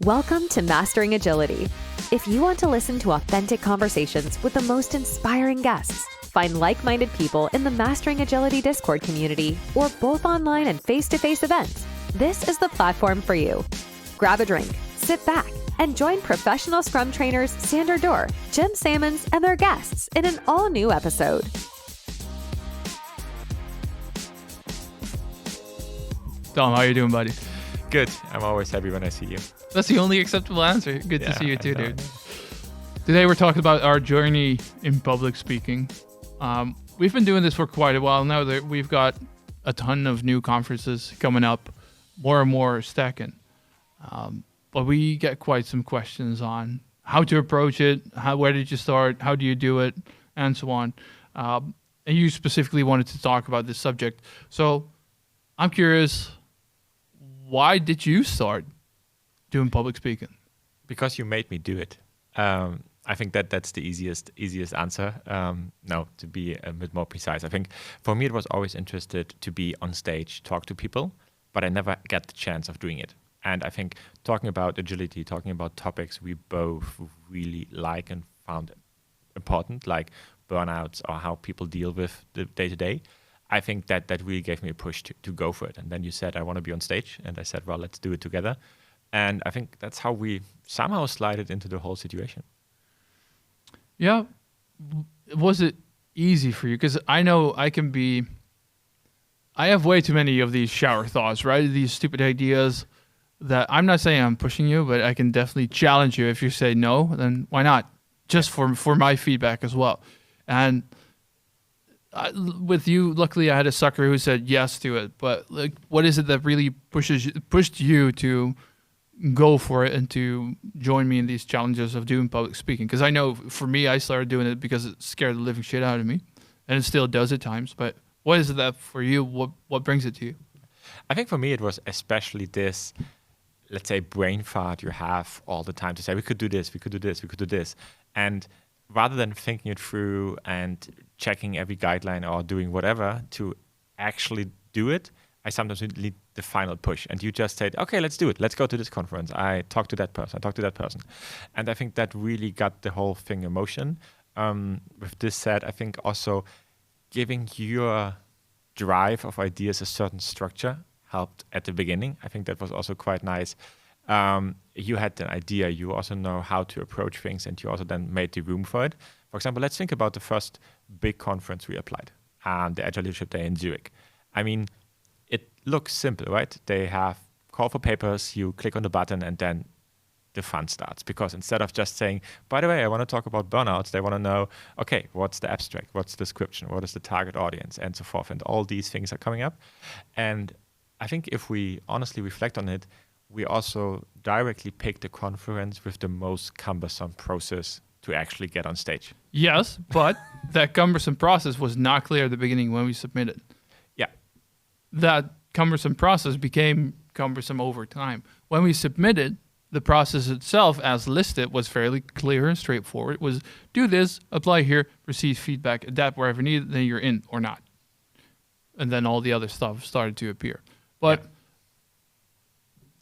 Welcome to Mastering Agility. If you want to listen to authentic conversations with the most inspiring guests, find like-minded people in the Mastering Agility Discord community, or both online and face-to-face events, this is the platform for you. Grab a drink, sit back, and join professional Scrum trainers Sander Dorr, Jim Sammons, and their guests in an all-new episode. Tom, how are you doing, buddy? Good. I'm always happy when I see you. That's the only acceptable answer. Good to see you too, dude. Today we're talking about our journey in public speaking. We've been doing this for quite a while now. That we've got a ton of new conferences coming up, more and more stacking. But we get quite some questions on how to approach it, where did you start, how do you do it, and so on. And you specifically wanted to talk about this subject. So I'm curious, why did you start doing public speaking? Because you made me do it. I think that's the easiest answer. No, to be a bit more precise. I think for me it was always interested to be on stage, talk to people, but I never get the chance of doing it. And I think talking about agility, talking about topics we both really like and found important, like burnouts or how people deal with the day-to-day, I think that really gave me a push to go for it. And then you said, I want to be on stage. And I said, well, let's do it together. And I think that's how we somehow slided into the whole situation. Yeah. Was it easy for you? Because I know I have way too many of these shower thoughts, right? These stupid ideas that I'm not saying I'm pushing you, but I can definitely challenge you. If you say no, then why not? Just for my feedback as well. And with you, luckily I had a sucker who said yes to it. But like, what is it that really pushed you to go for it and to join me in these challenges of doing public speaking? Because I know for me, I started doing it because it scared the living shit out of me, and it still does at times. But what is it that for you? What brings it to you? I think for me it was especially this, let's say, brain fart you have all the time to say we could do this, we could do this, we could do this, and rather than thinking it through and checking every guideline or doing whatever to actually do it, I sometimes need the final push. And you just said, okay, let's do it. Let's go to this conference. I talked to that person. I talked to that person. And I think that really got the whole thing in motion. With this said, I think also giving your drive of ideas a certain structure helped at the beginning. I think that was also quite nice. You had an idea, you also know how to approach things, and you also then made the room for it. For example, let's think about the first big conference we applied, the Agile Leadership Day in Zurich. I mean, it looks simple, right? They have call for papers, you click on the button, and then the fun starts. Because instead of just saying, by the way, I want to talk about burnouts, they want to know, okay, what's the abstract, what's the description, what is the target audience, and so forth. And all these things are coming up. And I think if we honestly reflect on it, we also directly picked the conference with the most cumbersome process to actually get on stage. Yes, but that cumbersome process was not clear at the beginning when we submitted. Yeah. That cumbersome process became cumbersome over time. When we submitted, the process itself as listed was fairly clear and straightforward. It was do this, apply here, receive feedback, adapt wherever needed, then you're in or not. And then all the other stuff started to appear. But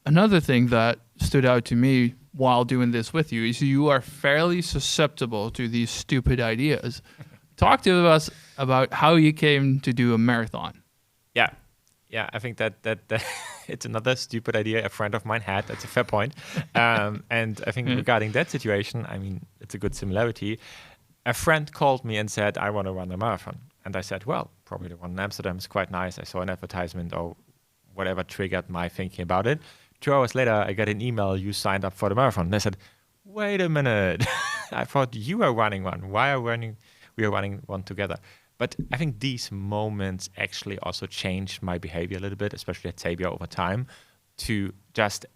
another thing that stood out to me while doing this with you is you are fairly susceptible to these stupid ideas. Talk to us about how you came to do a marathon. Yeah, I think that it's another stupid idea a friend of mine had. That's a fair point. And I think regarding that situation, I mean, it's a good similarity. A friend called me and said, I want to run a marathon. And I said, well, probably the one in Amsterdam is quite nice. I saw an advertisement or whatever triggered my thinking about it. 2 hours later, I got an email, you signed up for the marathon. And I said, wait a minute. I thought you were running one. Why are we are running one together? But I think these moments actually also changed my behavior a little bit, especially at Sabia over time, to just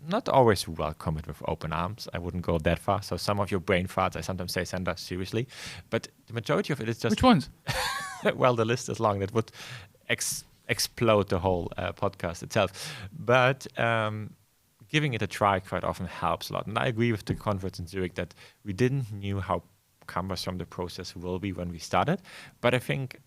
not always welcome it with open arms. I wouldn't go that far. So some of your brain farts, I sometimes say, Sander, seriously. But the majority of it is just... Which ones? Well, the list is long. That would explode the whole podcast itself. But giving it a try quite often helps a lot. And I agree with the conference in Zurich that we didn't knew how cumbersome the process will be when we started. But I think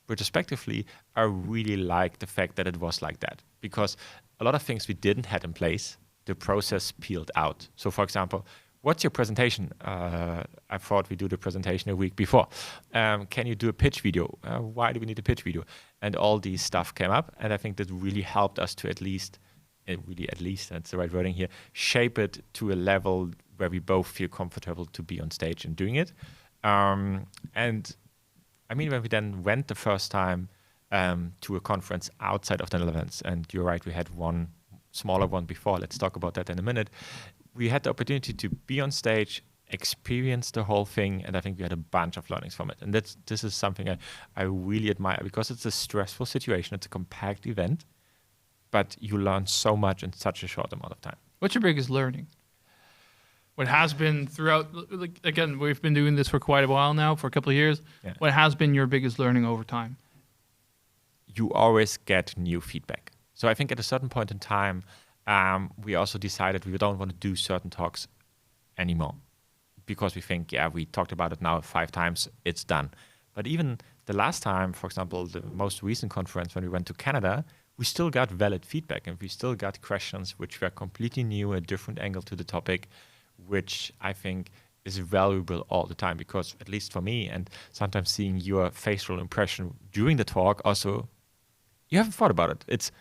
retrospectively, I really like the fact that it was like that, because a lot of things we didn't had in place the process peeled out. So for example, what's your presentation? I thought we do the presentation a week before. Can you do a pitch video? Why do we need a pitch video? And all these stuff came up. And I think that really helped us to at least, that's the right wording here, shape it to a level where we both feel comfortable to be on stage and doing it. And I mean, when we then went the first time to a conference outside of the Netherlands, and you're right, we had one smaller one before. Let's talk about that in a minute. We had the opportunity to be on stage, experience the whole thing, and I think we had a bunch of learnings from it. And this is something I really admire, because it's a stressful situation. It's a compact event, but you learn so much in such a short amount of time. What's your biggest learning? What has been throughout, like, again, we've been doing this for quite a while now, for a couple of years. Yeah. What has been your biggest learning over time? You always get new feedback. So I think at a certain point in time, we also decided we don't want to do certain talks anymore, because we think, we talked about it now 5 times, it's done. But even the last time, for example, the most recent conference when we went to Canada, we still got valid feedback, and we still got questions which were completely new, a different angle to the topic, which I think is valuable all the time, because at least for me, and sometimes seeing your facial impression during the talk also, you haven't thought about it. It's,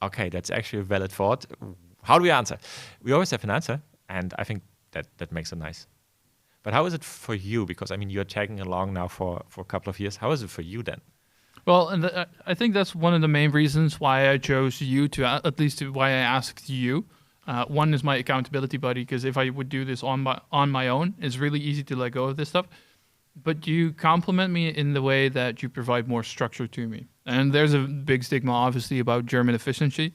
okay, that's actually a valid thought. How do we answer? We always have an answer, and I think that makes it nice. But how is it for you? Because, I mean, you're tagging along now for a couple of years. How is it for you then? Well, and I think that's one of the main reasons why I chose you at least why I asked you. One is my accountability buddy, because if I would do this on my own, it's really easy to let go of this stuff. But you compliment me in the way that you provide more structure to me. And there's a big stigma, obviously, about German efficiency.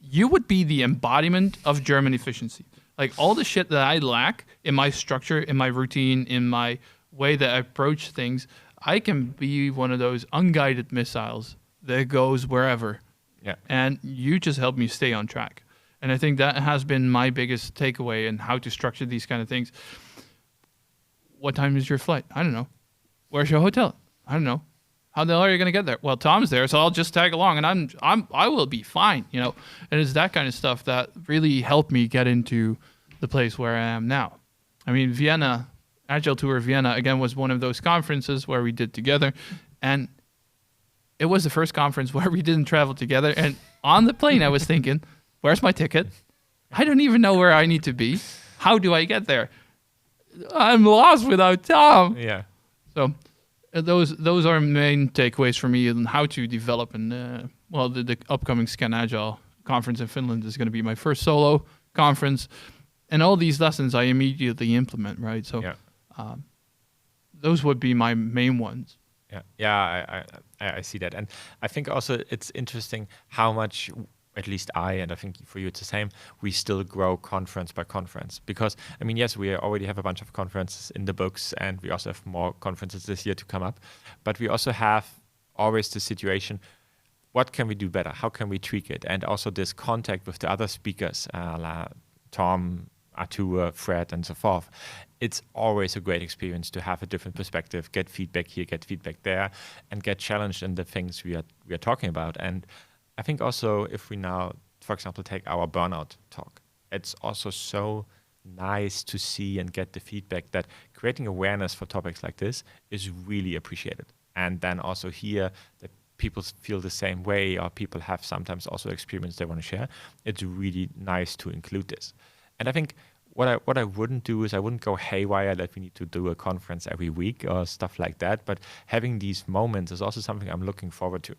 You would be the embodiment of German efficiency. Like, all the shit that I lack in my structure, in my routine, in my way that I approach things, I can be one of those unguided missiles that goes wherever. Yeah. And you just help me stay on track. And I think that has been my biggest takeaway in how to structure these kind of things. What time is your flight? I don't know. Where's your hotel? I don't know. How the hell are you going to get there? Well, Tom's there, so I'll just tag along, and I will be fine, you know. And it's that kind of stuff that really helped me get into the place where I am now. I mean, Vienna, Agile Tour Vienna, again, was one of those conferences where we did together, and it was the first conference where we didn't travel together. And on the plane, I was thinking, where's my ticket? I don't even know where I need to be. How do I get there? I'm lost without Tom. Yeah. So those are main takeaways for me on how to develop. And the upcoming Scan Agile conference in Finland is going to be my first solo conference, and all these lessons I immediately implement. Right. So those would be my main ones. Yeah. I see that, and I think also it's interesting how much, at least and I think for you it's the same, we still grow conference by conference. Because, I mean, yes, we already have a bunch of conferences in the books, and we also have more conferences this year to come up. But we also have always the situation, what can we do better? How can we tweak it? And also this contact with the other speakers, Tom, Artur, Fred, and so forth. It's always a great experience to have a different perspective, get feedback here, get feedback there, and get challenged in the things we are talking about. And I think also if we now, for example, take our burnout talk, it's also so nice to see and get the feedback that creating awareness for topics like this is really appreciated. And then also here that people feel the same way, or people have sometimes also experience they want to share. It's really nice to include this. And I think what I wouldn't do is I wouldn't go haywire that we need to do a conference every week or stuff like that. But having these moments is also something I'm looking forward to.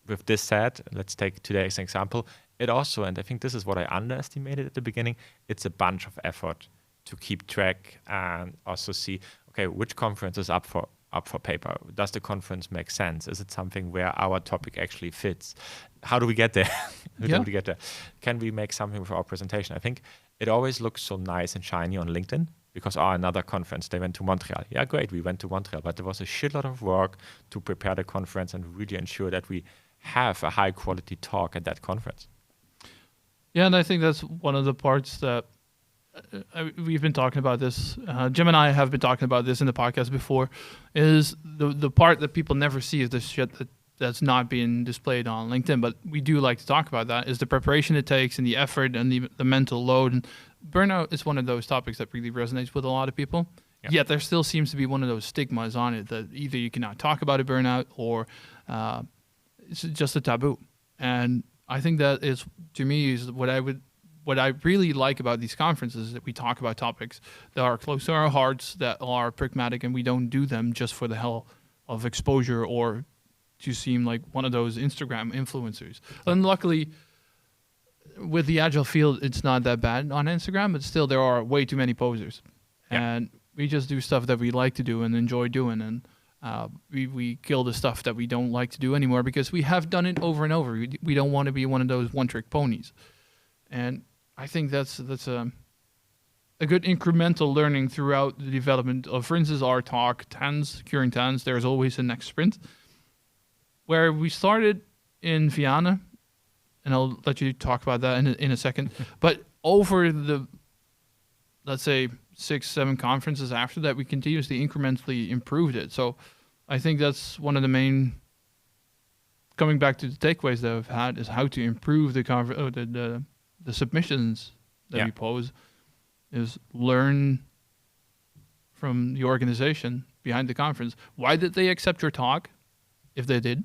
With this said, let's take today's example. It also, and I think this is what I underestimated at the beginning, it's a bunch of effort to keep track and also see, okay, which conference is up for paper? Does the conference make sense? Is it something where our topic actually fits? How do we get there? How do we get there? Can we make something for our presentation? I think it always looks so nice and shiny on LinkedIn because, another conference, they went to Montreal. Yeah, great, we went to Montreal, but there was a shitload of work to prepare the conference and really ensure that we have a high quality talk at that conference. Yeah, and I think that's one of the parts that we've been talking about this. Jim and I have been talking about this in the podcast before, is the part that people never see is the shit that's not being displayed on LinkedIn, but we do like to talk about that, is the preparation it takes and the effort and the mental load. And burnout is one of those topics that really resonates with a lot of people. Yeah. Yet there still seems to be one of those stigmas on it that either you cannot talk about a burnout or it's just a taboo. And I think that is, to me, is what I really like about these conferences, is that we talk about topics that are close to our hearts, that are pragmatic, and we don't do them just for the hell of exposure or to seem like one of those Instagram influencers. And luckily, with the agile field, it's not that bad on Instagram, but still there are way too many posers. Yeah. And we just do stuff that we like to do and enjoy doing, and we kill the stuff that we don't like to do anymore because we have done it over and over. We don't want to be one of those one-trick ponies. And I think that's a good incremental learning throughout the development of, for instance, our talk, Curing TANs, there's always a next sprint, where we started in Vienna, and I'll let you talk about that in a second. But over the, let's say, 6-7 conferences after that, we continuously incrementally improved it. So I think that's one of the main, coming back to the takeaways that I've had, is how to improve the submissions that we pose, is learn from the organization behind the conference. Why did they accept your talk, if they did?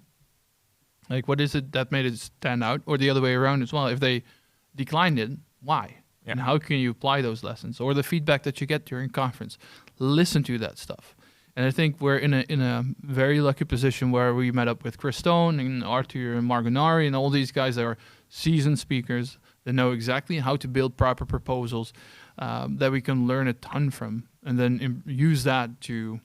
Like, what is it that made it stand out? Or the other way around as well. If they declined it, why? Yeah. And how can you apply those lessons? Or the feedback that you get during conference. Listen to that stuff. And I think we're in a very lucky position where we met up with Chris Stone and Arthur and Margonari and all these guys that are seasoned speakers that know exactly how to build proper proposals that we can learn a ton from, and then use that to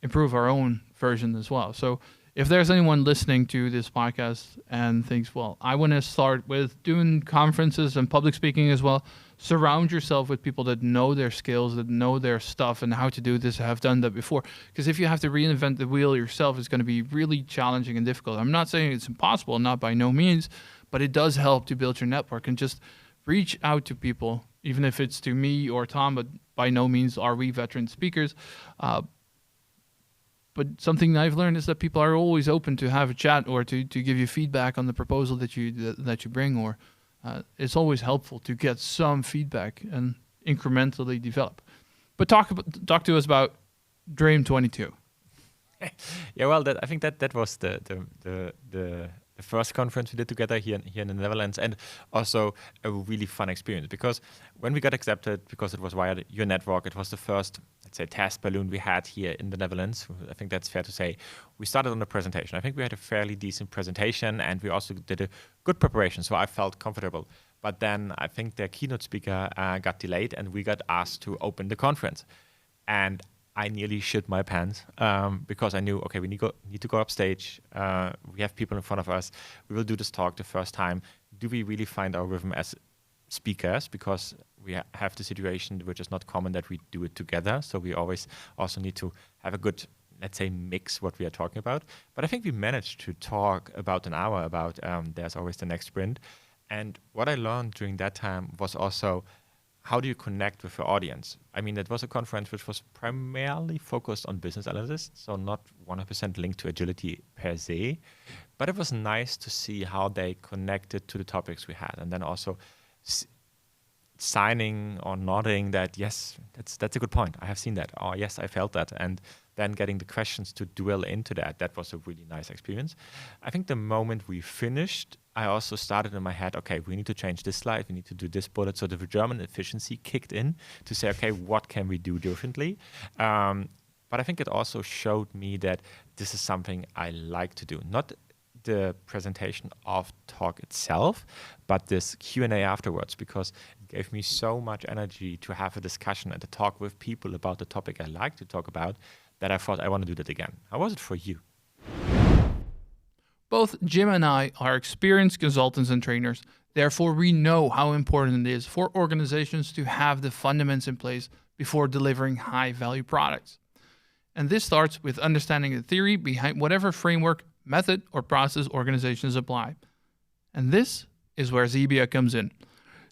improve our own version as well. So if there's anyone listening to this podcast and thinks, well, I want to start with doing conferences and public speaking as well, surround yourself with people that know their skills, that know their stuff and how to do this, have done that before. Because if you have to reinvent the wheel yourself, it's going to be really challenging and difficult. I'm not saying it's impossible, not by no means, but it does help to build your network and just reach out to people, even if it's to me or Tom, but by no means are we veteran speakers. But something I've learned is that people are always open to have a chat or to give you feedback on the proposal that you bring, or it's always helpful to get some feedback and incrementally develop. But talk to us about Dream 22. Yeah, well, I think that was the first conference we did together here in the Netherlands, and also a really fun experience, because when we got accepted, because it was via your network, it was the first, let's say, test balloon we had here in the Netherlands. I think that's fair to say. We started on the presentation. I think we had a fairly decent presentation, and we also did a good preparation, so I felt comfortable. But then I think the keynote speaker got delayed, and we got asked to open the conference. And I nearly shit my pants because I knew, okay, we need to go upstage. We have people in front of us. We will do this talk the first time. Do we really find our rhythm as speakers? Because we have the situation which is not common that we do it together. So we always also need to have a good, let's say, mix what we are talking about. But I think we managed to talk about an hour about there's always the next sprint. And what I learned during that time was also, how do you connect with your audience? I mean, it was a conference which was primarily focused on business analysts, so not 100% linked to agility per se, but it was nice to see how they connected to the topics we had, and then also signing or nodding that, yes, that's a good point. I have seen that. Oh, yes, I felt that. And then getting the questions to dwell into that was a really nice experience. I think the moment we finished, I also started in my head, okay, we need to change this slide, we need to do this bullet. So the German efficiency kicked in to say, okay, what can we do differently? But I think it also showed me that this is something I like to do. Not the presentation of talk itself, but this Q&A afterwards, because it gave me so much energy to have a discussion and to talk with people about the topic I like to talk about, that I thought I want to do that again. How was it for you? Both Jim and I are experienced consultants and trainers. Therefore, we know how important it is for organizations to have the fundamentals in place before delivering high-value products. And this starts with understanding the theory behind whatever framework, method, or process organizations apply. And this is where Xebia comes in.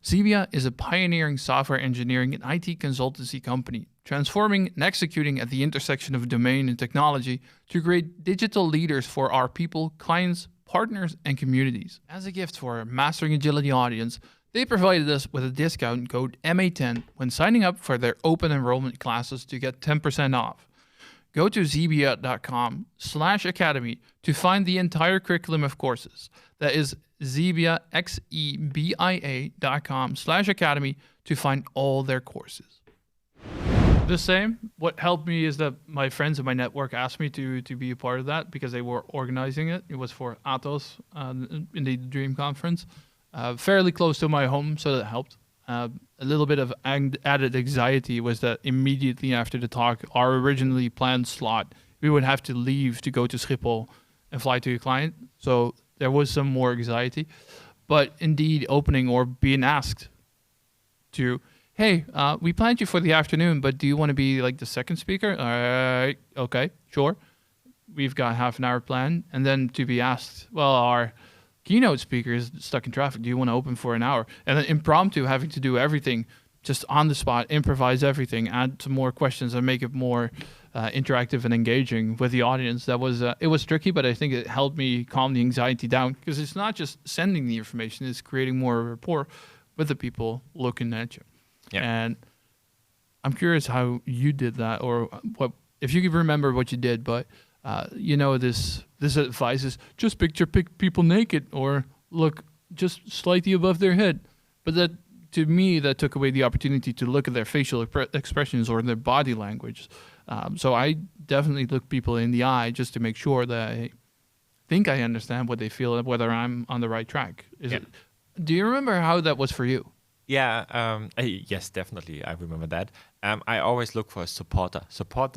Xebia is a pioneering software engineering and IT consultancy company transforming and executing at the intersection of domain and technology to create digital leaders for our people, clients, partners, and communities. As a gift for our Mastering Agility audience, they provided us with a discount code MA10 when signing up for their open enrollment classes to get 10% off. Go to xebia.com/academy to find the entire curriculum of courses. That is Xebia, xebia.com/academy to find all their courses. The same. What helped me is that my friends in my network asked me to be a part of that because they were organizing it. It was for Atos in the Dream Conference. Fairly close to my home, so that helped. A little bit of added anxiety was that immediately after the talk, our originally planned slot, we would have to leave to go to Schiphol and fly to a client. So there was some more anxiety. But indeed, opening or being asked to, hey, we planned you for the afternoon, but do you want to be like the second speaker? Okay, sure. We've got half an hour planned. And then to be asked, well, our keynote speaker is stuck in traffic. Do you want to open for an hour? And then impromptu, having to do everything just on the spot, improvise everything, add some more questions and make it more interactive and engaging with the audience. That was it was tricky, but I think it helped me calm the anxiety down because it's not just sending the information, it's creating more rapport with the people looking at you. Yeah. And I'm curious how you did that, or what if you could remember what you did, but this advice is just picture people naked or look just slightly above their head. But that, to me, that took away the opportunity to look at their facial expressions or their body language. So I definitely look people in the eye just to make sure that I think I understand what they feel and whether I'm on the right track. Do you remember how that was for you? Yeah, yes, definitely. I remember that. I always look for a supporter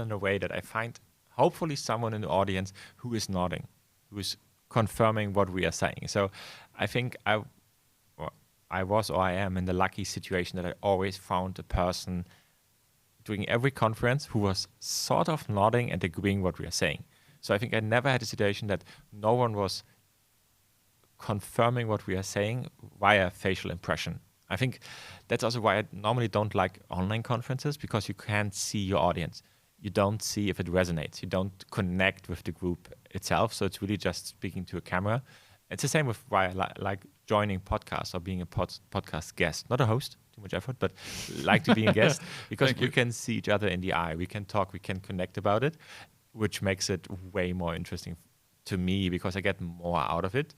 in a way that I find hopefully someone in the audience who is nodding, who is confirming what we are saying. So I think I am in the lucky situation that I always found a person during every conference who was sort of nodding and agreeing what we are saying. So I think I never had a situation that no one was confirming what we are saying via facial impression. I think that's also why I normally don't like online conferences, because you can't see your audience. You don't see if it resonates. You don't connect with the group itself. So it's really just speaking to a camera. It's the same with why I like joining podcasts or being a podcast guest. Not a host, too much effort, but like to be a guest because we can see each other in the eye. We can talk, we can connect about it, which makes it way more interesting to me because I get more out of it.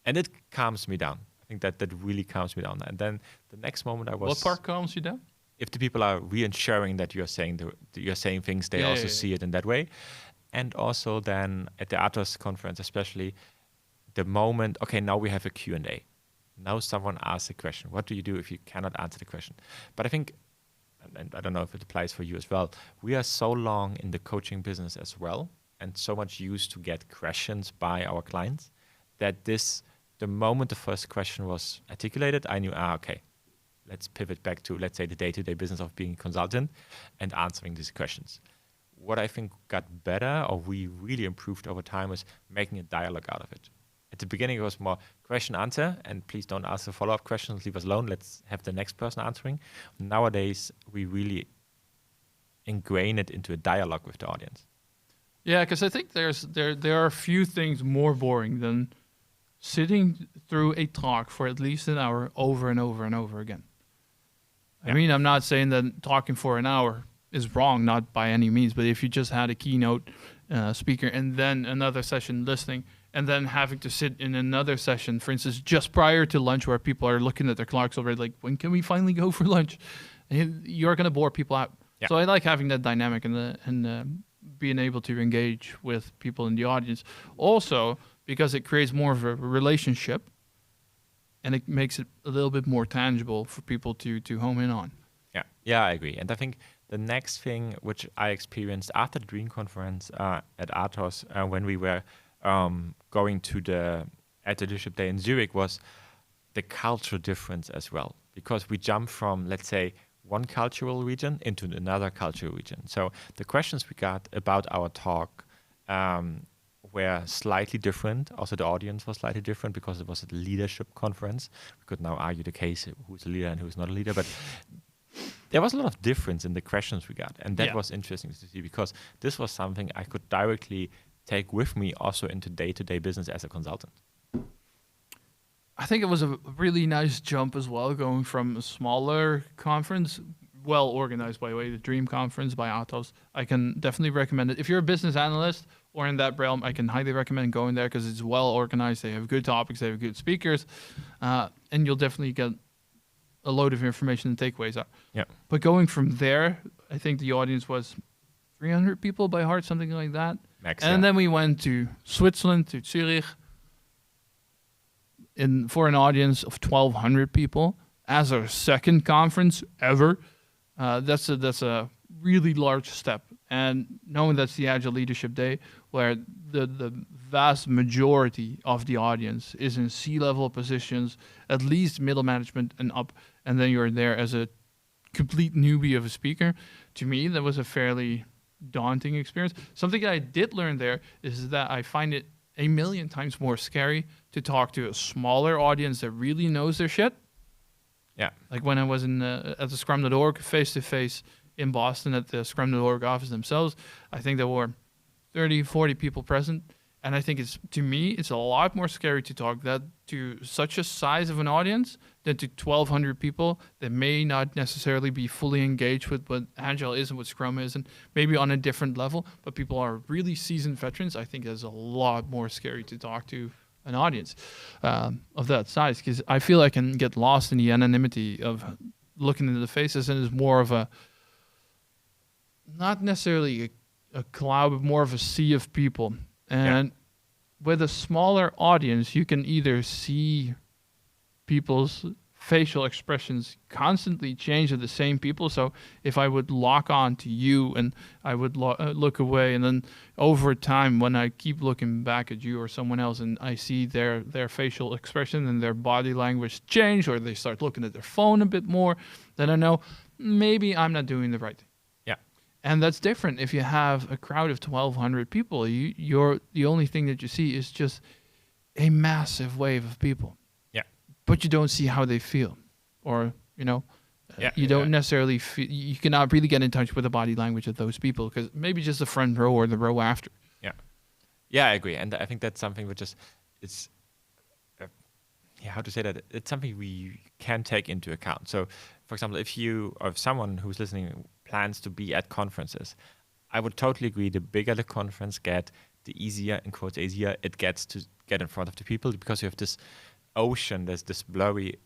And it calms me down. I think that really calms me down. And then the next moment I was... What part calms you down? If the people are reassuring that you're saying things, they also see it in that way. And also then at the Atos conference, especially the moment, okay, now we have a Q&A. Now someone asks a question. What do you do if you cannot answer the question? But I think, and I don't know if it applies for you as well, we are so long in the coaching business as well and so much used to get questions by our clients that the moment the first question was articulated, I knew, okay, let's pivot back to, let's say, the day-to-day business of being a consultant and answering these questions. What I think got better, or we really improved over time, was making a dialogue out of it. At the beginning, it was more question-answer, and please don't ask the follow-up questions, leave us alone, let's have the next person answering. Nowadays, we really ingrain it into a dialogue with the audience. Yeah, because I think there are a few things more boring than sitting through a talk for at least an hour over and over and over again. I mean, I'm not saying that talking for an hour is wrong, not by any means, but if you just had a keynote speaker and then another session listening and then having to sit in another session, for instance, just prior to lunch where people are looking at their clocks already, like, when can we finally go for lunch? And you're going to bore people out. Yeah. So I like having that dynamic and being able to engage with people in the audience. Also, because it creates more of a relationship and it makes it a little bit more tangible for people to home in on. Yeah, I agree. And I think the next thing which I experienced after the Dream Conference at Atos when we were going to at the Leadership Day in Zurich was the cultural difference as well. Because we jump from, let's say, one cultural region into another cultural region. So the questions we got about our talk were slightly different. Also, the audience was slightly different because it was a leadership conference. We could now argue the case, who's a leader and who's not a leader, but there was a lot of difference in the questions we got. And that Yeah. was interesting to see, because this was something I could directly take with me also into day-to-day business as a consultant. I think it was a really nice jump as well, going from a smaller conference, well organized, by the way, the Dream Conference by Atos. I can definitely recommend it. If you're a business analyst or in that realm, I can highly recommend going there because it's well organized. They have good topics, they have good speakers, and you'll definitely get a load of information and takeaways out. Yeah. But going from there, I think the audience was 300 people by heart, something like that. Max, And then we went to Switzerland, to Zurich, for an audience of 1,200 people as our second conference ever. That's a really large step. And knowing that's the Agile Leadership Day, where the vast majority of the audience is in C-level positions, at least middle management and up, and then you're there as a complete newbie of a speaker, to me, that was a fairly daunting experience. Something I did learn there is that I find it a million times more scary to talk to a smaller audience that really knows their shit. Yeah. Like when I was at the Scrum.org face-to-face in Boston at the Scrum.org office themselves, I think there were 30, 40 people present. And I think to me, it's a lot more scary to talk that to such a size of an audience than to 1,200 people that may not necessarily be fully engaged with what Agile is and what Scrum is, and maybe on a different level, but people are really seasoned veterans. I think it's a lot more scary to talk to an audience of that size, because I feel I can get lost in the anonymity of looking into the faces, and it's more of a, not necessarily a cloud, but more of a sea of people. And with a smaller audience, you can either see people's facial expressions constantly change of the same people. So if I would lock on to you and I would look away, and then over time, when I keep looking back at you or someone else and I see their facial expression and their body language change, or they start looking at their phone a bit more, then I know maybe I'm not doing the right thing. And that's different if you have a crowd of 1,200 people. You're the only thing that you see is just a massive wave of people. Yeah. But you don't see how they feel, or you don't necessarily feel. You cannot really get in touch with the body language of those people, because maybe just the front row or the row after. Yeah, I agree, and I think that's something which is how to say that? It's something we can take into account. So, for example, if you or if someone who's listening plans to be at conferences, I would totally agree. The bigger the conference get, the easier, in quotes, easier it gets to get in front of the people, because you have this ocean, there's this blurry,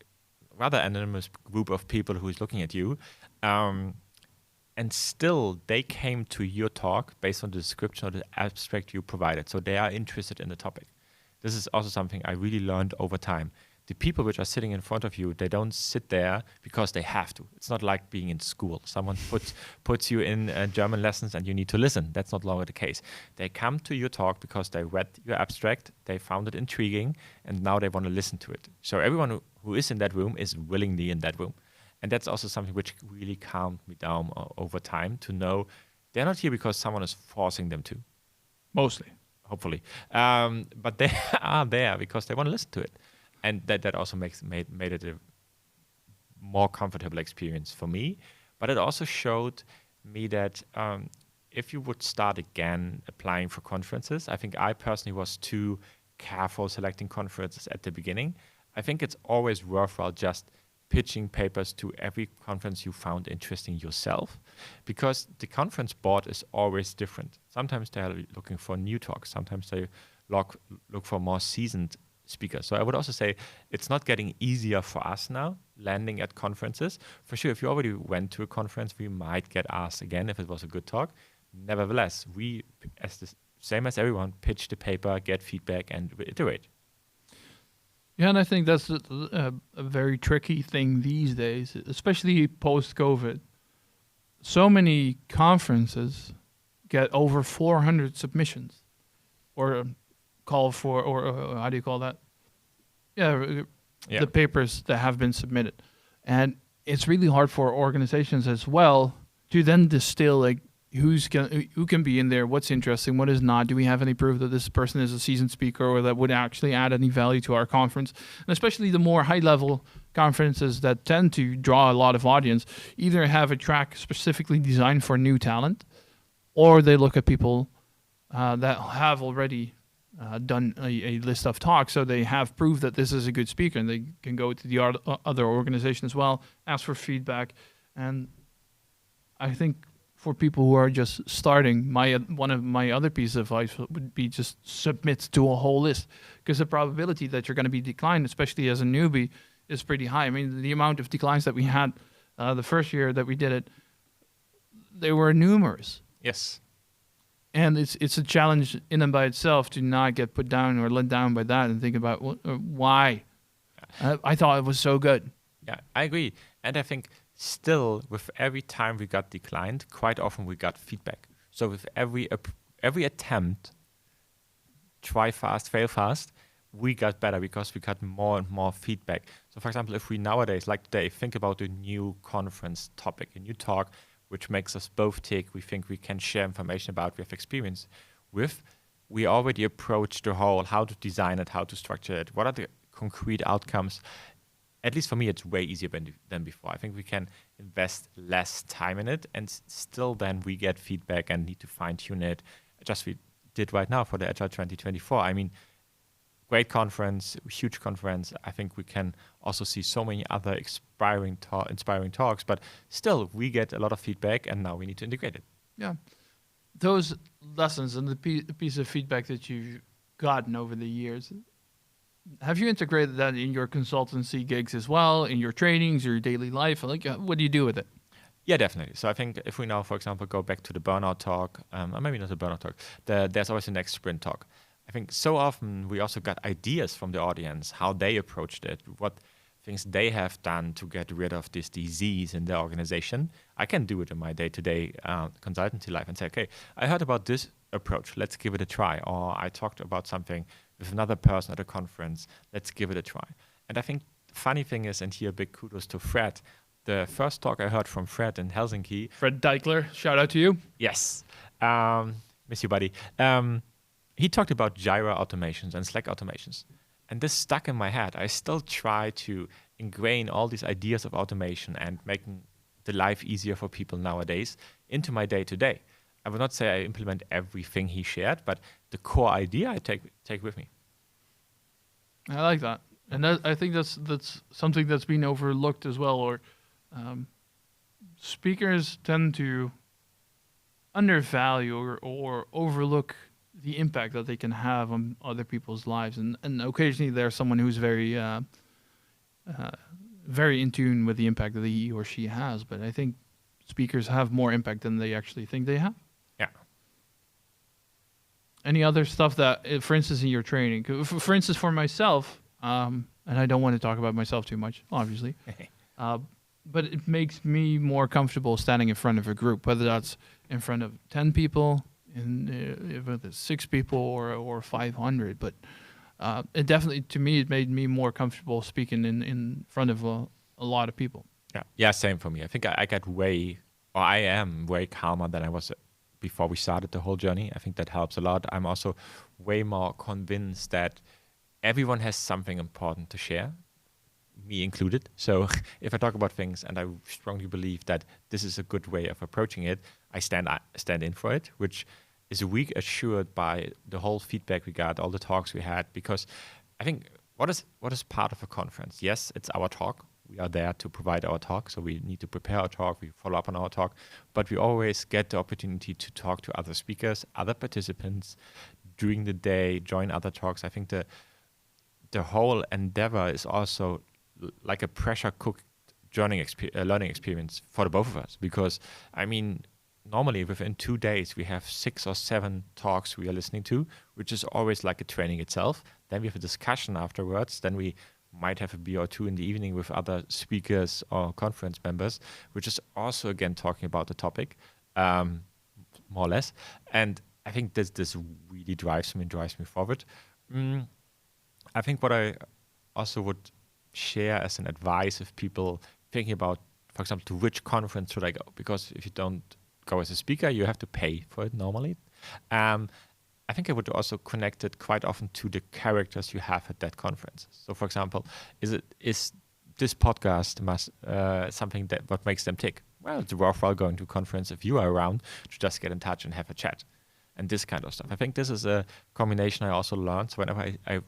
rather anonymous group of people who is looking at you. And still, they came to your talk based on the description or the abstract you provided. So they are interested in the topic. This is also something I really learned over time. The people which are sitting in front of you, they don't sit there because they have to. It's not like being in school. Someone puts you in German lessons and you need to listen. That's not longer the case. They come to your talk because they read your abstract, they found it intriguing, and now they want to listen to it. So everyone who is in that room is willingly in that room. And that's also something which really calmed me down over time, to know they're not here because someone is forcing them to. Mostly. Hopefully. But they are there because they want to listen to it. And that also made it a more comfortable experience for me. But it also showed me that if you would start again applying for conferences, I think I personally was too careful selecting conferences at the beginning. I think it's always worthwhile just pitching papers to every conference you found interesting yourself, because the conference board is always different. Sometimes they're looking for new talks. Sometimes they look for more seasoned speakers. So I would also say it's not getting easier for us now, landing at conferences. For sure, if you already went to a conference, we might get asked again if it was a good talk. Nevertheless, we, as the same as everyone, pitch the paper, get feedback, and iterate. Yeah, and I think that's a very tricky thing these days, especially post-COVID. So many conferences get over 400 submissions, or call for, or how do you call that? Yeah, the papers that have been submitted. And it's really hard for organizations as well to then distill like who can be in there, what's interesting, what is not. Do we have any proof that this person is a seasoned speaker or that would actually add any value to our conference? And especially the more high-level conferences that tend to draw a lot of audience either have a track specifically designed for new talent, or they look at people that have already done a list of talks, so they have proof that this is a good speaker, and they can go to the other organization as well, ask for feedback. And I think for people who are just starting, one of my other pieces of advice would be just submit to a whole list, because the probability that you're going to be declined, especially as a newbie, is pretty high. I mean, the amount of declines that we had the first year that we did it, they were numerous. Yes. And it's a challenge in and by itself to not get put down or let down by that and think about why. I thought it was so good. Yeah, I agree. And I think still, with every time we got declined, quite often we got feedback. So with every attempt, try fast, fail fast, we got better because we got more and more feedback. So for example, if we nowadays, like today, think about a new conference topic, a new talk, which makes us both tick, we think we can share information about, we have experience with, we already approach the whole, how to design it, how to structure it, what are the concrete outcomes. At least for me, it's way easier than before. I think we can invest less time in it, and still then we get feedback and need to fine-tune it, just we did right now for the Agile 2024. I mean, great conference, huge conference. I think we can also see so many other inspiring talks, but still we get a lot of feedback, and now we need to integrate it. Yeah. Those lessons and the piece of feedback that you've gotten over the years, have you integrated that in your consultancy gigs as well, in your trainings, your daily life? Like, what do you do with it? Yeah, definitely. So I think if we now, for example, go back to the burnout talk, or maybe not the burnout talk, there's always the next sprint talk. I think so often we also got ideas from the audience, how they approached it, what things they have done to get rid of this disease in their organization. I can do it in my day-to-day consultancy life and say, okay, I heard about this approach, let's give it a try. Or I talked about something with another person at a conference, let's give it a try. And I think the funny thing is, and here big kudos to Fred, the first talk I heard from Fred in Helsinki. Fred Deichler, shout out to you. Yes. Miss you, buddy. He talked about Jira automations and Slack automations. And this stuck in my head. I still try to ingrain all these ideas of automation and making the life easier for people nowadays into my day-to-day. I would not say I implement everything he shared, but the core idea I take with me. I like that. And I think that's something that's been overlooked as well. Or speakers tend to undervalue or overlook the impact that they can have on other people's lives, and occasionally there's someone who's very in tune with the impact that he or she has. But I think speakers have more impact than they actually think they have. Yeah. Any other stuff that, for instance, in your training, for instance, for myself, and I don't want to talk about myself too much, obviously, but it makes me more comfortable standing in front of a group, whether that's in front of 10 people, if it's 6 people or 500, but it definitely, to me, it made me more comfortable speaking in front of a lot of people. Yeah, same for me. I think I am way calmer than I was before we started the whole journey. I think that helps a lot. I'm also way more convinced that everyone has something important to share, me included. So if I talk about things and I strongly believe that this is a good way of approaching it, I stand in for it, which is reassured by the whole feedback we got, all the talks we had, because I think what is part of a conference? Yes, it's our talk. We are there to provide our talk, so we need to prepare our talk, we follow up on our talk, but we always get the opportunity to talk to other speakers, other participants during the day, join other talks. I think the whole endeavor is also like a pressure-cooked learning experience for the both of us, because, I mean, normally within 2 days we have 6 or 7 talks we are listening to, which is always like a training itself. Then we have a discussion afterwards. Then we might have a beer or 2 in the evening with other speakers or conference members, which is also again talking about the topic, more or less. And I think this really drives me forward. I think what I also would share as an advice of people thinking about, for example, to which conference should I go? Because if you don't go as a speaker, you have to pay for it normally. I think I would also connect it quite often to the characters you have at that conference. So, for example, is this podcast something that what makes them tick? Well, it's worthwhile going to a conference if you are around to just get in touch and have a chat, and this kind of stuff. I think this is a combination I also learned. So whenever I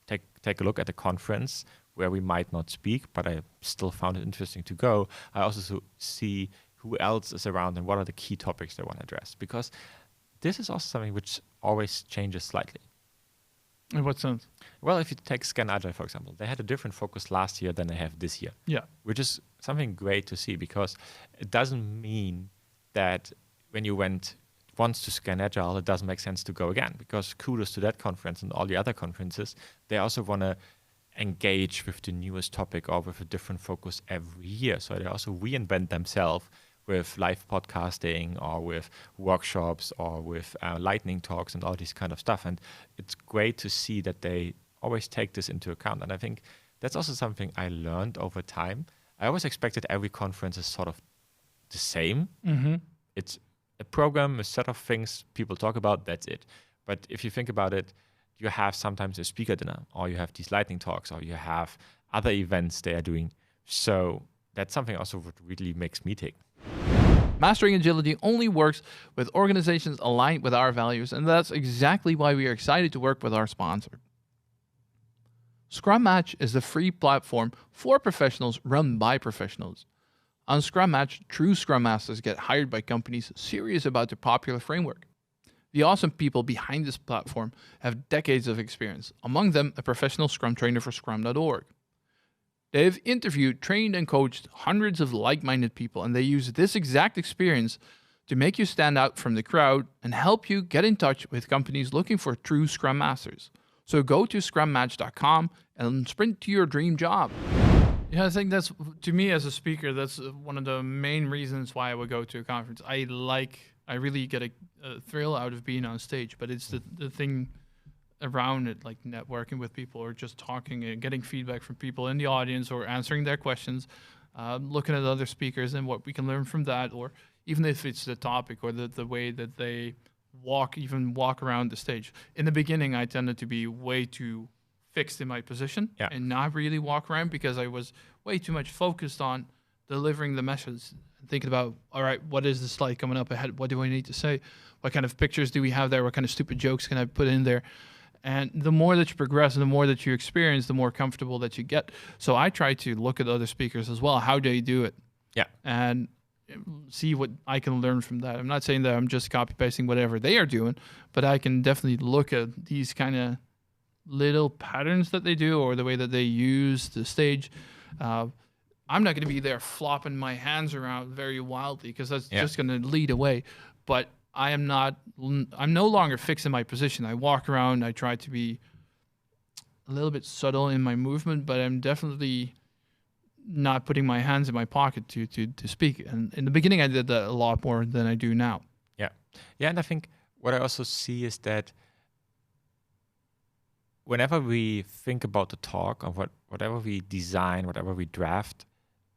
take a look at a conference where we might not speak, but I still found it interesting to go, I also see who else is around and what are the key topics they want to address, because this is also something which always changes slightly. In what sense? Well, if you take Siebeneicher, for example, they had a different focus last year than they have this year. Yeah. Which is something great to see, because it doesn't mean that when you went once to Siebeneicher, it doesn't make sense to go again, because kudos to that conference and all the other conferences. They also want to engage with the newest topic or with a different focus every year. So they also reinvent themselves with live podcasting or with workshops or with lightning talks and all this kind of stuff. And it's great to see that they always take this into account. And I think that's also something I learned over time. I always expected every conference is sort of the same. Mm-hmm. It's a program, a set of things people talk about, that's it. But if you think about it, you have sometimes a speaker dinner, or you have these lightning talks, or you have other events they are doing. So that's something also what really makes me tick. Mastering agility only works with organizations aligned with our values, and that's exactly why we are excited to work with our sponsor. Scrum Match is the free platform for professionals run by professionals. On Scrum Match, true Scrum Masters get hired by companies serious about the popular framework. The awesome people behind this platform have decades of experience, among them a professional Scrum trainer for Scrum.org. They have interviewed, trained, and coached hundreds of like-minded people, and they use this exact experience to make you stand out from the crowd and help you get in touch with companies looking for true Scrum Masters. So go to scrummatch.com and sprint to your dream job. Yeah, I think that's, to me as a speaker, that's one of the main reasons why I would go to a conference. I really get a thrill out of being on stage, but it's the thing around it, like networking with people or just talking and getting feedback from people in the audience or answering their questions, looking at other speakers and what we can learn from that, or even if it's the topic or the way that they walk around the stage. In the beginning, I tended to be way too fixed in my position and not really walk around, because I was way too much focused on delivering the message and thinking about, all right, what is the slide coming up ahead? What do I need to say? What kind of pictures do we have there? What kind of stupid jokes can I put in there? And the more that you progress and the more that you experience, the more comfortable that you get. So I try to look at other speakers as well, how they do it. Yeah. And see what I can learn from that. I'm not saying that I'm just copy pasting whatever they are doing, but I can definitely look at these kind of little patterns that they do or the way that they use the stage. I'm not going to be there flopping my hands around very wildly, because that's just going to lead away. But I'm no longer fixed in my position. I walk around, I try to be a little bit subtle in my movement, but I'm definitely not putting my hands in my pocket to speak. And in the beginning, I did that a lot more than I do now. Yeah. Yeah, and I think what I also see is that whenever we think about the talk or whatever we design, whatever we draft,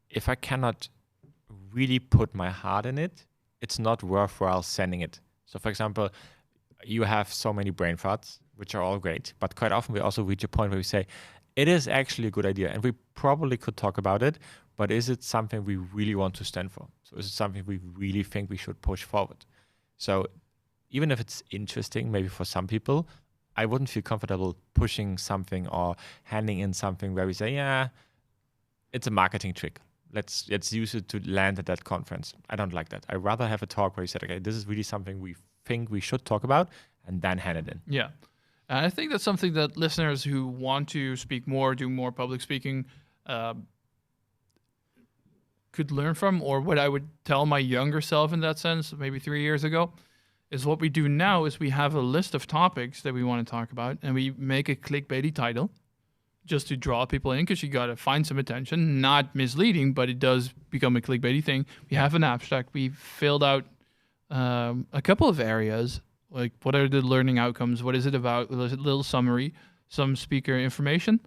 if I cannot really put my heart in it, it's not worthwhile sending it. So, for example, you have so many brain farts, which are all great, but quite often we also reach a point where we say, it is actually a good idea, and we probably could talk about it, but is it something we really want to stand for? So is it something we really think we should push forward? So even if it's interesting, maybe for some people, I wouldn't feel comfortable pushing something or handing in something where we say, yeah, it's a marketing trick. Let's use it to land at that conference. I don't like that. I'd rather have a talk where you said, okay, this is really something we think we should talk about, and then hand it in. Yeah. And I think that's something that listeners who want to speak more, do more public speaking, could learn from, or what I would tell my younger self in that sense, maybe 3 years ago, is what we do now is we have a list of topics that we want to talk about, and we make a clickbaity title just to draw people in, because you got to find some attention. Not misleading, but it does become a clickbaity thing. We have an abstract. We filled out a couple of areas, like what are the learning outcomes? What is it about? A little summary, some speaker information,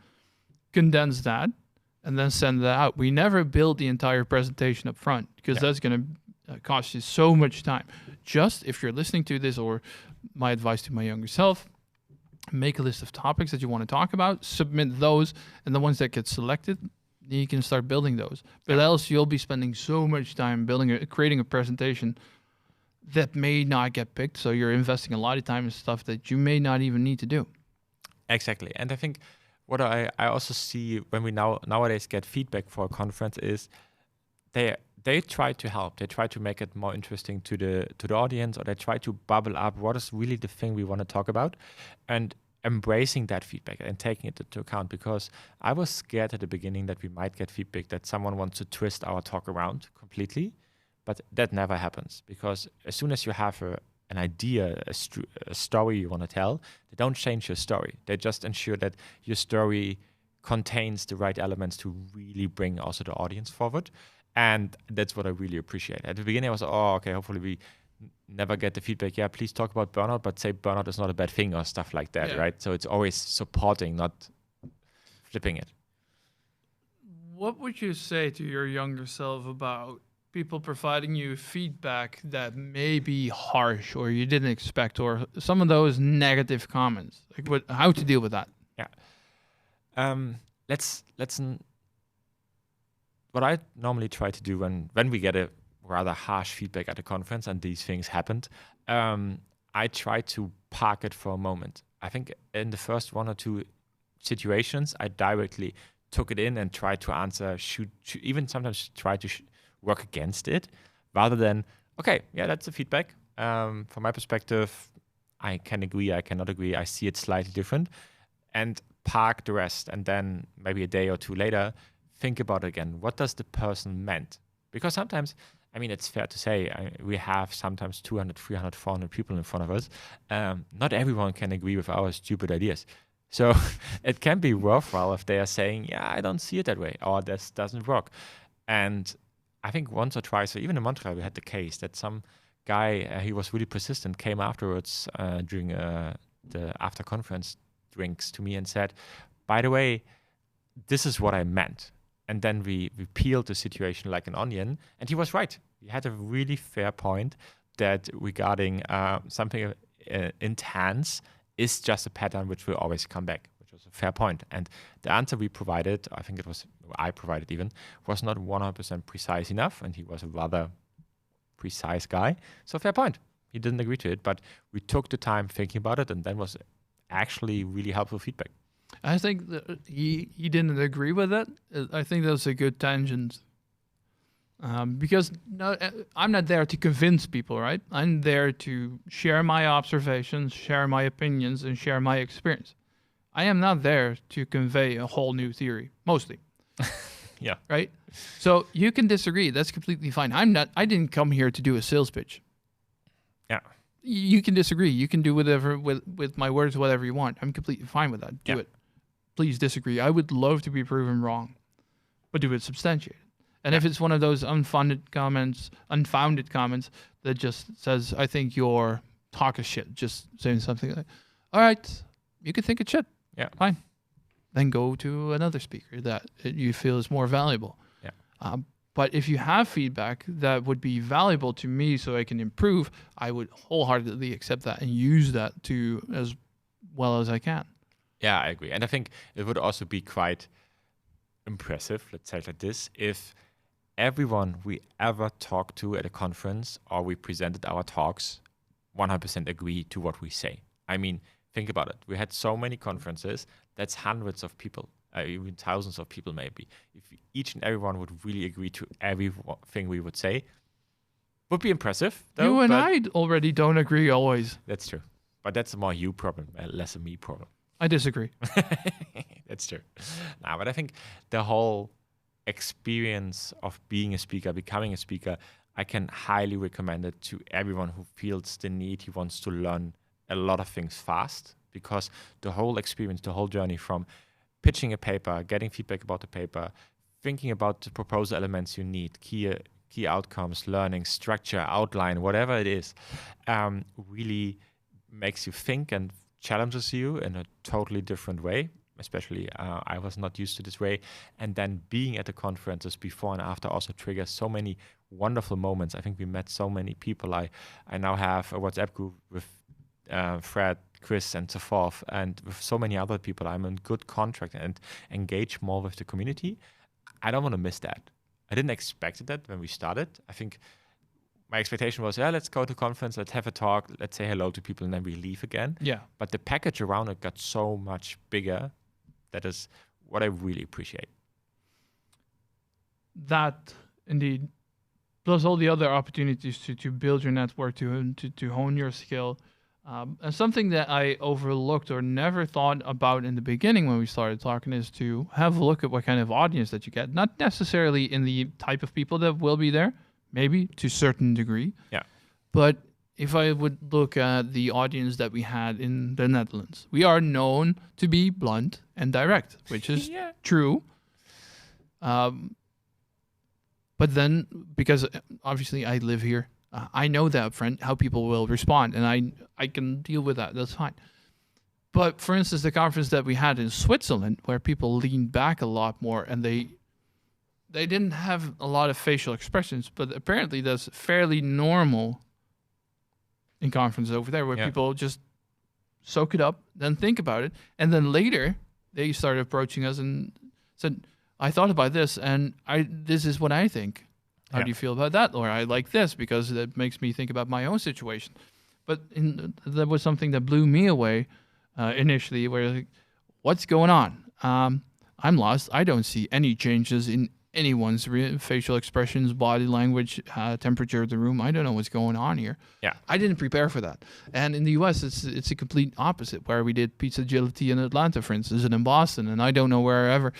condense that, and then send that out. We never build the entire presentation up front, because that's going to costs you so much time. Just if you're listening to this, or my advice to my younger self, make a list of topics that you want to talk about, submit those, and the ones that get selected, then you can start building those. But else you'll be spending so much time creating a presentation that may not get picked. So you're investing a lot of time in stuff that you may not even need to do. Exactly. And I think what I also see when we nowadays get feedback for a conference is they try to help. They try to make it more interesting to the audience, or they try to bubble up what is really the thing we want to talk about, and embracing that feedback and taking it into account. Because I was scared at the beginning that we might get feedback that someone wants to twist our talk around completely, but that never happens. Because as soon as you have an idea, a story you want to tell, they don't change your story. They just ensure that your story contains the right elements to really bring also the audience forward. And that's what I really appreciate. At the beginning, I was, hopefully we never get the feedback, please talk about burnout, but say burnout is not a bad thing or stuff like that, right? So it's always supporting, not flipping it. What would you say to your younger self about people providing you feedback that may be harsh or you didn't expect, or some of those negative comments? Like how to deal with that? What I normally try to do when we get a rather harsh feedback at a conference and these things happened, I try to park it for a moment. I think in the first one or two situations, I directly took it in and tried to answer, even sometimes try to work against it, rather than, that's the feedback. From my perspective, I can agree, I cannot agree, I see it slightly different, and park the rest. And then maybe a day or two later, think about it again. What does the person meant? Because sometimes, it's fair to say, we have sometimes 200, 300, 400 people in front of us. Not everyone can agree with our stupid ideas. So it can be worthwhile if they are saying, I don't see it that way, or this doesn't work. And I think once or twice, or even in Montreal, we had the case that some guy, he was really persistent, came afterwards during the after conference drinks to me and said, by the way, this is what I meant. And then we peeled the situation like an onion, and he was right. He had a really fair point that regarding something intense is just a pattern which will always come back, which was a fair point. And the answer we provided, I provided even, was not 100% precise enough, and he was a rather precise guy. So fair point. He didn't agree to it, but we took the time thinking about it, and then was actually really helpful feedback. I think that he didn't agree with it. I think that was a good tangent. Because I'm not there to convince people, right? I'm there to share my observations, share my opinions, and share my experience. I am not there to convey a whole new theory, mostly. Yeah. Right? So you can disagree. That's completely fine. I didn't come here to do a sales pitch. Yeah. You can disagree. You can do whatever with my words, whatever you want. I'm completely fine with that. Do it. Please disagree. I would love to be proven wrong, but do it substantiated. And if it's one of those unfounded comments that just says, I think your talk is shit, just saying something like, all right, you can think it's shit. Yeah. Fine. Then go to another speaker that you feel is more valuable. Yeah. But if you have feedback that would be valuable to me so I can improve, I would wholeheartedly accept that and use that to as well as I can. Yeah, I agree. And I think it would also be quite impressive, let's say it like this, if everyone we ever talked to at a conference or we presented our talks 100% agree to what we say. Think about it. We had so many conferences, that's hundreds of people, even thousands of people maybe. If each and everyone would really agree to everything we would say, would be impressive. Though, you and I already don't agree always. That's true. But that's a more you problem, less a me problem. I disagree. That's true. No, but I think the whole experience of being a speaker, becoming a speaker, I can highly recommend it to everyone who feels the need, he wants to learn a lot of things fast, because the whole experience, the whole journey from pitching a paper, getting feedback about the paper, thinking about the proposal elements you need, key outcomes, learning, structure, outline, whatever it is, really makes you think and challenges you in a totally different way. especially I was not used to this way. And then being at the conferences before and after also triggers so many wonderful moments. I think we met so many people. I now have a WhatsApp group with Fred, Chris, and so forth, and with so many other people. I'm in good contact and engage more with the community. I don't want to miss that. I didn't expect that when we started. I think my expectation was, let's go to conference, let's have a talk, let's say hello to people, and then we leave again. Yeah. But the package around it got so much bigger. That is what I really appreciate. That, indeed. Plus all the other opportunities to build your network, to hone your skill. And something that I overlooked or never thought about in the beginning when we started talking is to have a look at what kind of audience that you get. Not necessarily in the type of people that will be there, maybe to a certain degree. Yeah. But if I would look at the audience that we had in the Netherlands, we are known to be blunt and direct, which is true. But then, because obviously I live here, I know that upfront how people will respond, and I can deal with that. That's fine. But for instance, the conference that we had in Switzerland, where people leaned back a lot more, and they didn't have a lot of facial expressions, but apparently that's fairly normal in conferences over there, where people just soak it up, then think about it, and then later they started approaching us and said, "I thought about this, and this is what I think. How do you feel about that?" Or I like this because it makes me think about my own situation. But that was something that blew me away initially, where like, what's going on? I'm lost. I don't see any changes in anyone's facial expressions, body language, temperature of the room. I don't know what's going on here. Yeah, I didn't prepare for that. And in the US, it's a complete opposite, where we did Pizza Agility in Atlanta, for instance, and in Boston, and I don't know wherever.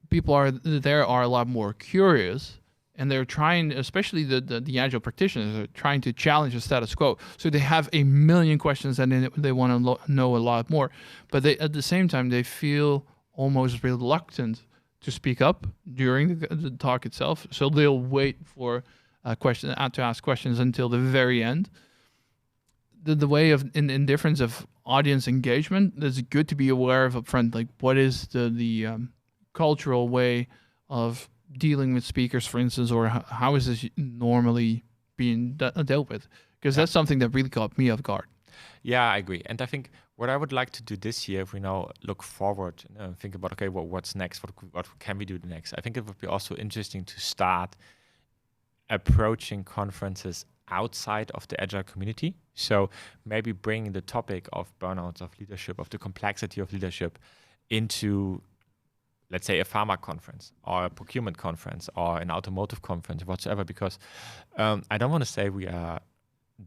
People are a lot more curious. And they're trying, especially the agile practitioners, are trying to challenge the status quo. So they have a million questions and they want to know a lot more. But at the same time, they feel almost reluctant to speak up during the talk itself. So they'll wait for to ask questions until the very end. The way of in difference of audience engagement, it's good to be aware of upfront. Like, what is the cultural way of dealing with speakers, for instance, or how is this normally being dealt with? Because that's something that really caught me off guard. Yeah, I agree. And I think what I would like to do this year, if we now look forward and think about, okay, well, what's next? What can we do next? I think it would be also interesting to start approaching conferences outside of the agile community. So maybe bringing the topic of burnouts, of leadership, of the complexity of leadership into, let's say, a pharma conference or a procurement conference or an automotive conference, whatsoever, because I don't want to say we are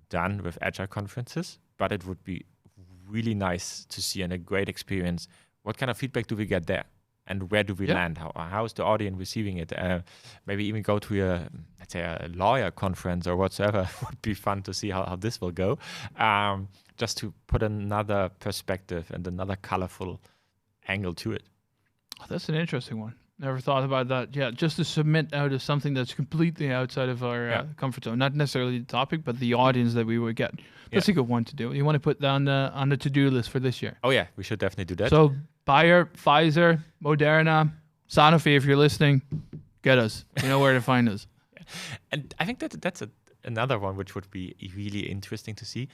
done with agile conferences, but it would be really nice to see and a great experience. What kind of feedback do we get there? And where do we land? How is the audience receiving it? Maybe even go to let's say a lawyer conference or whatsoever. It would be fun to see how this will go. Just to put another perspective and another colorful angle to it. Oh, that's an interesting one. Never thought about that. Yeah, just to submit out of something that's completely outside of our comfort zone. Not necessarily the topic, but the audience that we would get. That's a good one to do. You want to put that on the to-do list for this year. Oh yeah, we should definitely do that. So Bayer, Pfizer, Moderna, Sanofi, if you're listening, get us. You know where to find us. And I think that's another one which would be really interesting to see,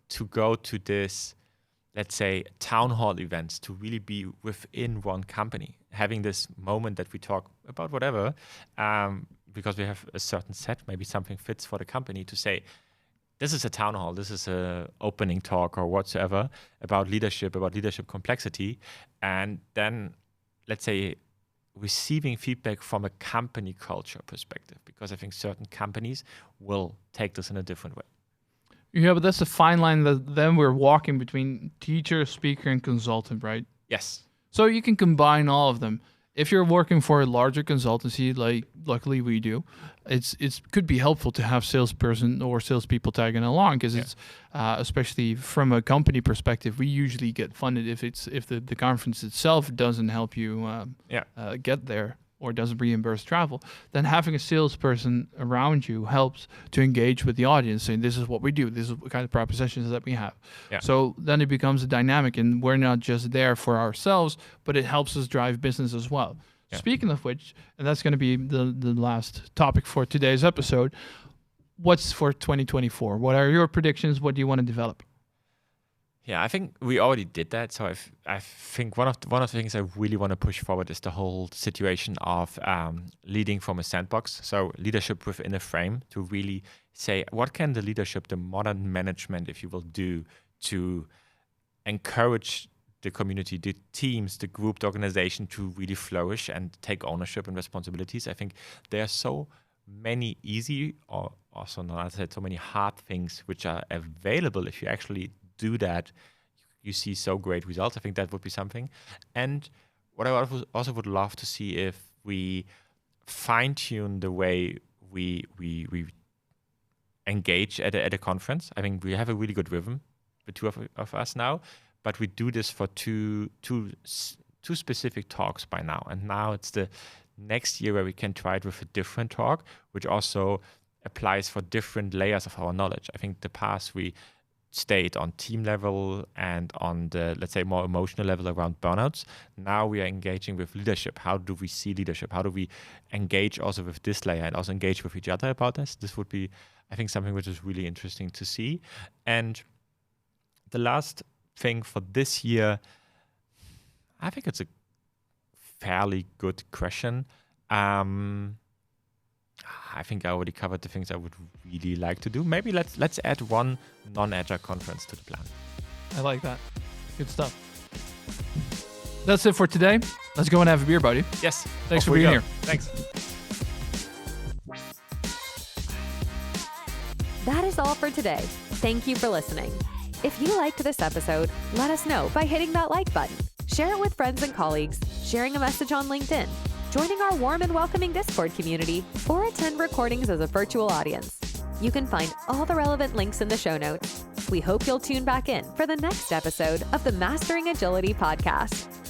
to go to this, let's say, town hall events, to really be within one company, having this moment that we talk about whatever, because we have a certain set, maybe something fits for the company, to say, this is a town hall, this is a opening talk or whatsoever about leadership complexity, and then, let's say, receiving feedback from a company culture perspective, because I think certain companies will take this in a different way. Yeah, but that's a fine line that then we're walking between teacher, speaker, and consultant, right? Yes. So you can combine all of them. If you're working for a larger consultancy, like luckily we do, it's could be helpful to have salesperson or salespeople tagging along, because it's especially from a company perspective, we usually get funded if the conference itself doesn't help you get there or doesn't reimburse travel, then having a salesperson around you helps to engage with the audience, saying this is what we do, this is what kind of propositions that we have. Yeah. So then it becomes a dynamic, and we're not just there for ourselves, but it helps us drive business as well. Yeah. Speaking of which, and that's going to be the last topic for today's episode, what's for 2024? What are your predictions? What do you want to develop? Yeah, I think we already did that. So I think one of the things I really want to push forward is the whole situation of leading from a sandbox. So leadership within a frame, to really say what can the leadership, the modern management, if you will, do to encourage the community, the teams, the group, the organization to really flourish and take ownership and responsibilities. I think there are so many easy, or also not, as I said, so many hard things which are available. If you actually do that, you see so great results. I think that would be something. And what I also would love to see, if we fine-tune the way we engage at a conference. I think we have a really good rhythm, the two of us now, but we do this for two specific talks by now. And now it's the next year where we can try it with a different talk, which also applies for different layers of our knowledge. I think the past we stayed on team level and on the, let's say, more emotional level around burnouts. Now we are engaging with leadership. How do we see leadership? How do we engage also with this layer and also engage with each other about this? This would be, I think, something which is really interesting to see. And the last thing for this year, I think it's a fairly good question. I think I already covered the things I would really like to do. Maybe let's add one non-agile conference to the plan. I like that. Good stuff. That's it for today. Let's go and have a beer, buddy. Yes. Thanks for being here. Thanks. That is all for today. Thank you for listening. If you liked this episode, let us know by hitting that like button. Share it with friends and colleagues, sharing a message on LinkedIn, joining our warm and welcoming Discord community, or attend recordings as a virtual audience. You can find all the relevant links in the show notes. We hope you'll tune back in for the next episode of the Mastering Agility podcast.